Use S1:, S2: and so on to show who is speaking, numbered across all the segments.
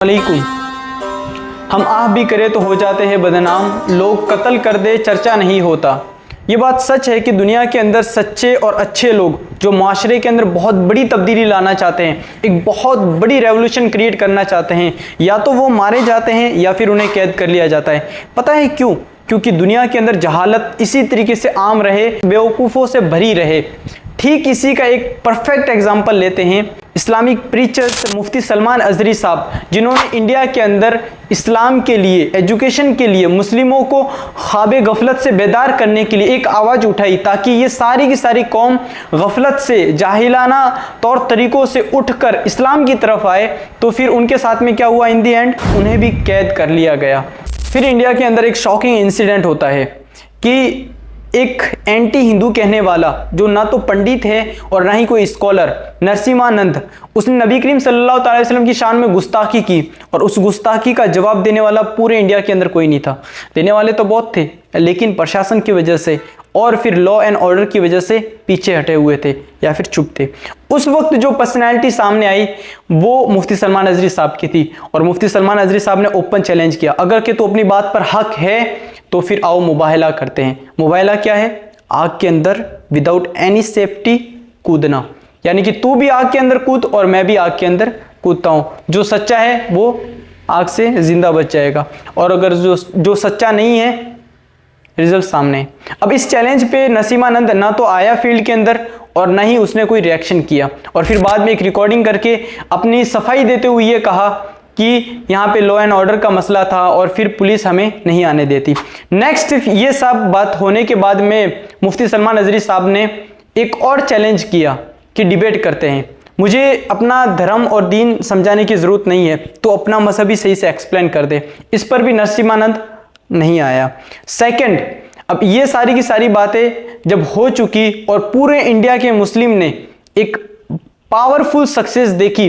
S1: वालेकुम। हम आह भी करें तो हो जाते हैं बदनाम, लोग कत्ल कर दे चर्चा नहीं होता। ये बात सच है कि दुनिया के अंदर सच्चे और अच्छे लोग जो माशरे के अंदर बहुत बड़ी तब्दीली लाना चाहते हैं, एक बहुत बड़ी रेवोल्यूशन क्रिएट करना चाहते हैं, या तो वो मारे जाते हैं या फिर उन्हें कैद कर लिया जाता है। पता है क्यों? क्योंकि दुनिया के अंदर जहालत इसी तरीके से आम रहे, बेवकूफ़ों से भरी रहे। ठीक इसी का एक परफेक्ट एग्जाम्पल लेते हैं इस्लामिक प्रीचर्स मुफ्ती सलमान अजहरी साहब, जिन्होंने इंडिया के अंदर इस्लाम के लिए, एजुकेशन के लिए, मुस्लिमों को ख्वाब गफलत से बेदार करने के लिए एक आवाज़ उठाई, ताकि ये सारी की सारी कौम गफलत से, जाहिलाना तौर तरीक़ों से उठकर इस्लाम की तरफ आए। तो फिर उनके साथ में क्या हुआ? इन दी एंड उन्हें भी कैद कर लिया गया। फिर इंडिया के अंदर एक शॉकिंग इंसिडेंट होता है कि एक एंटी हिंदू कहने वाला, जो ना तो पंडित है और ना ही कोई स्कॉलर, नरसिम्हानंद, उसने नबी करीम सल्लल्लाहु अलैहि वसल्लम की शान में गुस्ताखी की, और उस गुस्ताखी का जवाब देने वाला पूरे इंडिया के अंदर कोई नहीं था। देने वाले तो बहुत थे, लेकिन प्रशासन की वजह से और फिर लॉ एंड ऑर्डर की वजह से पीछे हटे हुए थे या फिर चुप थे। उस वक्त जो पर्सनैलिटी सामने आई वो मुफ्ती सलमान अजहरी साहब की थी, और मुफ्ती सलमान अजहरी साहब ने ओपन चैलेंज किया, अगर कि तो अपनी बात पर हक है तो फिर आओ मुबाहला करते हैं। मुबाहला क्या है? आग के अंदर विदाउट एनी सेफ्टी कूदना, यानी कि तू भी आग के अंदर कूद और मैं भी आग के अंदर कूदता हूं। जो सच्चा है वो आग से जिंदा बच जाएगा, और अगर जो सच्चा नहीं है, रिजल्ट सामने। अब इस चैलेंज पे नरसिम्हानंद ना तो आया फील्ड के अंदर और ना ही उसने कोई रिएक्शन किया, और फिर बाद में एक रिकॉर्डिंग करके अपनी सफाई देते हुए ये कहा कि यहाँ पे लॉ एंड ऑर्डर का मसला था और फिर पुलिस हमें नहीं आने देती। नेक्स्ट, ये सब बात होने के बाद में मुफ्ती सलमान अजहरी साहब ने एक और चैलेंज किया कि डिबेट करते हैं, मुझे अपना धर्म और दीन समझाने की ज़रूरत नहीं है, तो अपना मजहब ही सही से एक्सप्लेन कर दे। इस पर भी नरसिम्हानंद नहीं आया। सेकंड, अब ये सारी की सारी बातें जब हो चुकी और पूरे इंडिया के मुस्लिम ने एक पावरफुल सक्सेस देखी,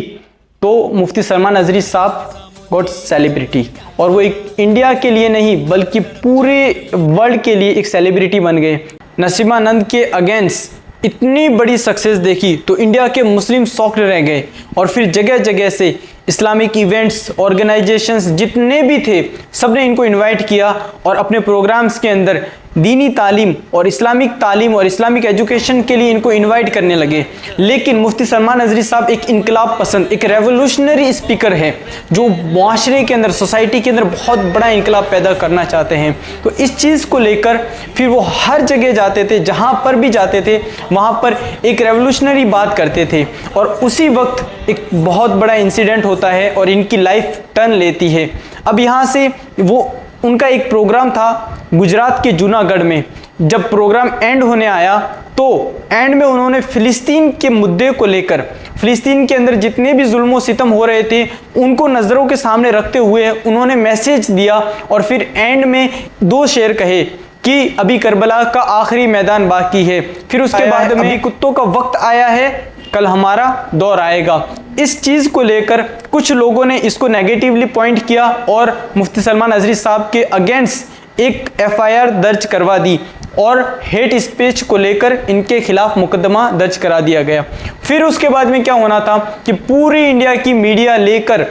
S1: तो मुफ्ती सलमान अजहरी साहब गॉट सेलिब्रिटी, और वो एक इंडिया के लिए नहीं बल्कि पूरे वर्ल्ड के लिए एक सेलिब्रिटी बन गए। नरसिम्हानंद के अगेंस्ट इतनी बड़ी सक्सेस देखी तो इंडिया के मुस्लिम शॉक्ड रह गए, और फिर जगह जगह से इस्लामिक इवेंट्स, ऑर्गेनाइजेशंस जितने भी थे, सब ने इनको इनवाइट किया और अपने प्रोग्राम्स के अंदर दीनी तालीम और इस्लामिक एजुकेशन के लिए इनको इनवाइट करने लगे। लेकिन मुफ्ती सलमान अजहरी साहब एक इनकलाब पसंद, एक रेवोल्यूशनरी स्पीकर है, जो माशरे के अंदर, सोसाइटी के अंदर बहुत बड़ा इनकलाब पैदा करना चाहते हैं। तो इस चीज़ को लेकर फिर वो हर जगह जाते थे, जहाँ पर भी जाते थे वहाँ पर एक रेवोल्यूशनरी बात करते थे, और उसी वक्त एक बहुत बड़ा इंसिडेंट होता है और इनकी लाइफ टर्न लेती है। अब यहाँ से वो, उनका एक प्रोग्राम था गुजरात के जूनागढ़ में। जब प्रोग्राम एंड होने आया तो एंड में उन्होंने फ़िलिस्तीन के मुद्दे को लेकर, फ़िलिस्तीन के अंदर जितने भी जुल्म सितम हो रहे थे उनको नज़रों के सामने रखते हुए उन्होंने मैसेज दिया, और फिर एंड में दो शेर कहे कि अभी करबला का आखिरी मैदान बाकी है, फिर उसके बाद में कुत्तों का वक्त आया है, कल हमारा दौर आएगा। इस चीज़ को लेकर कुछ लोगों ने इसको नेगेटिवली पॉइंट किया और मुफ्ती सलमान अजहरी साहब के अगेंस्ट एक FIR दर्ज करवा दी, और हेट स्पीच को लेकर इनके खिलाफ मुकदमा दर्ज करा दिया गया। फिर उसके बाद में क्या होना था कि पूरी इंडिया की मीडिया लेकर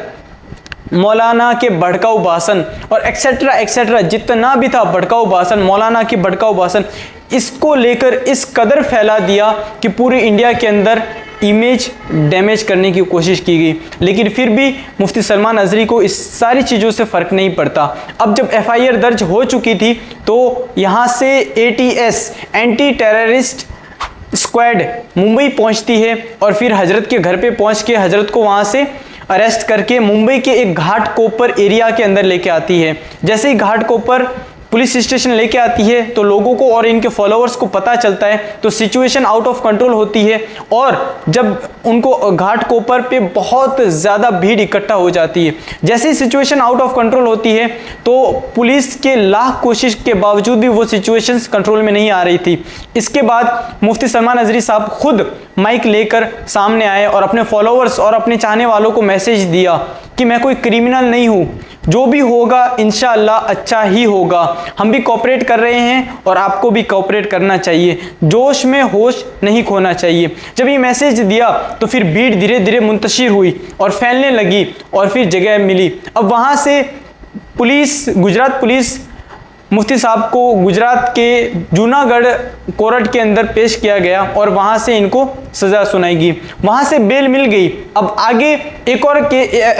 S1: मौलाना के भड़काऊ भाषण और एक्सेट्रा जितना भी था भड़काऊ भाषण, मौलाना की भड़काऊ भाषण, इसको लेकर इस कदर फैला दिया कि पूरे इंडिया के अंदर इमेज डैमेज करने की कोशिश की गई। लेकिन फिर भी मुफ्ती सलमान अजहरी को इस सारी चीज़ों से फ़र्क नहीं पड़ता। अब जब FIR दर्ज हो चुकी थी तो यहाँ से ATS, anti terrorist squad, Mumbai पहुँचती है, और फिर हजरत के घर पे पहुँच के हजरत को वहाँ से अरेस्ट करके मुंबई के एक घाट कोपर एरिया के अंदर लेके आती है। जैसे ही घाट कोपर पुलिस स्टेशन लेके आती है तो लोगों को और इनके फॉलोअर्स को पता चलता है, तो सिचुएशन आउट ऑफ कंट्रोल होती है, और जब उनको घाट कोपर पे बहुत ज़्यादा भीड़ इकट्ठा हो जाती है। जैसे ही सिचुएशन आउट ऑफ कंट्रोल होती है तो पुलिस के लाख कोशिश के बावजूद भी वो सिचुएशंस कंट्रोल में नहीं आ रही थी। इसके बाद मुफ्ती सलमान अजहरी साहब खुद माइक लेकर सामने आए और अपने फॉलोअर्स और अपने चाहने वालों को मैसेज दिया कि मैं कोई क्रिमिनल नहीं हूँ, जो भी होगा इंशाअल्लाह अच्छा ही होगा। हम भी कोऑपरेट कर रहे हैं और आपको भी कोऑपरेट करना चाहिए, जोश में होश नहीं खोना चाहिए। जब ये मैसेज दिया तो फिर भीड़ धीरे धीरे मुंतशिर हुई और फैलने लगी और फिर जगह मिली। अब वहाँ से पुलिस, गुजरात पुलिस मुफ्ती साहब को गुजरात के जूनागढ़ कोर्ट के अंदर पेश किया गया और वहाँ से इनको सज़ा सुनाई गई, वहाँ से बेल मिल गई। अब आगे एक और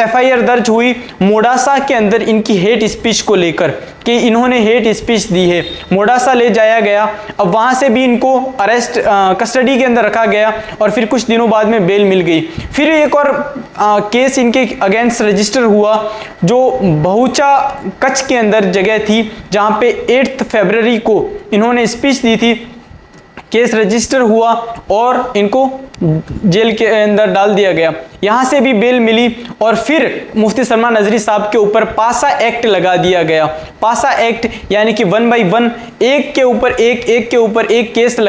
S1: FIR दर्ज हुई मोडासा के अंदर इनकी हेट स्पीच को लेकर कि इन्होंने हेट स्पीच दी है। मोडासा ले जाया गया, अब वहाँ से भी इनको कस्टडी के अंदर रखा गया और फिर कुछ दिनों बाद में बेल मिल गई। फिर एक और केस इनके अगेंस्ट रजिस्टर हुआ जो बहुचा कच्छ के अंदर जगह थी, जहाँ पे 8 फरवरी को इन्होंने स्पीच दी थी। केस रजिस्टर हुआ और इनको जेल के अंदर डाल दिया गया। यहाँ से भी बेल मिली और फिर मुफ्ती सलमान नजरी साहब के ऊपर पासा एक्ट लगा दिया गया। पासा एक्ट यानी कि 1 बाई 1, एक के ऊपर एक केस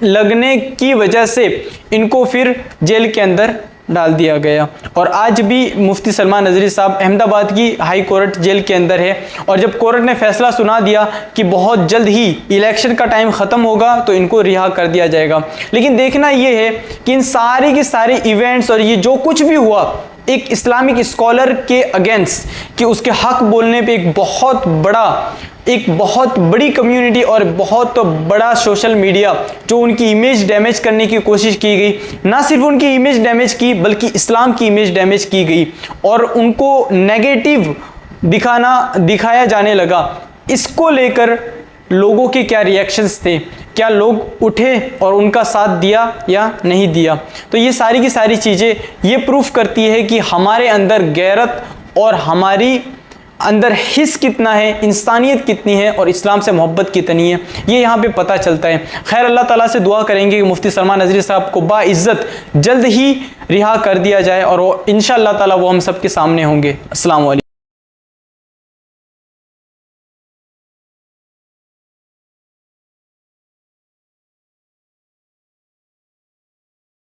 S1: लगने की वजह से इनको फिर जेल के अंदर डाल दिया गया। और आज भी मुफ्ती सलमान नजरी साहब अहमदाबाद की हाई कोर्ट जेल के अंदर है। और जब कोर्ट ने फैसला सुना दिया कि बहुत जल्द ही इलेक्शन का टाइम ख़त्म होगा तो इनको रिहा कर दिया जाएगा। लेकिन देखना ये है कि इन सारी के सारे इवेंट्स और ये जो कुछ भी हुआ एक इस्लामिक स्कॉलर के अगेंस्ट, कि उसके हक बोलने पे एक बहुत बड़ी कम्युनिटी और बहुत बड़ा सोशल मीडिया जो उनकी इमेज डैमेज करने की कोशिश की गई, ना सिर्फ उनकी इमेज डैमेज की बल्कि इस्लाम की इमेज डैमेज की गई और उनको नेगेटिव दिखाया जाने लगा। इसको लेकर लोगों के क्या रिएक्शंस थे, क्या लोग उठे और उनका साथ दिया या नहीं दिया? तो ये सारी की सारी चीज़ें ये प्रूफ करती है कि हमारे अंदर गैरत और हमारी अंदर हिस्स कितना है, इंसानियत कितनी है और इस्लाम से मोहब्बत कितनी है, ये यहाँ पे पता चलता है। खैर, अल्लाह ताला से दुआ करेंगे कि मुफ्ती सलमान नजरी साहब को बाइज़्ज़त जल्द ही रिहा कर दिया जाए और इंशाअल्लाह ताला वो हम सब के सामने होंगे। अस्सलाम वालेकुम।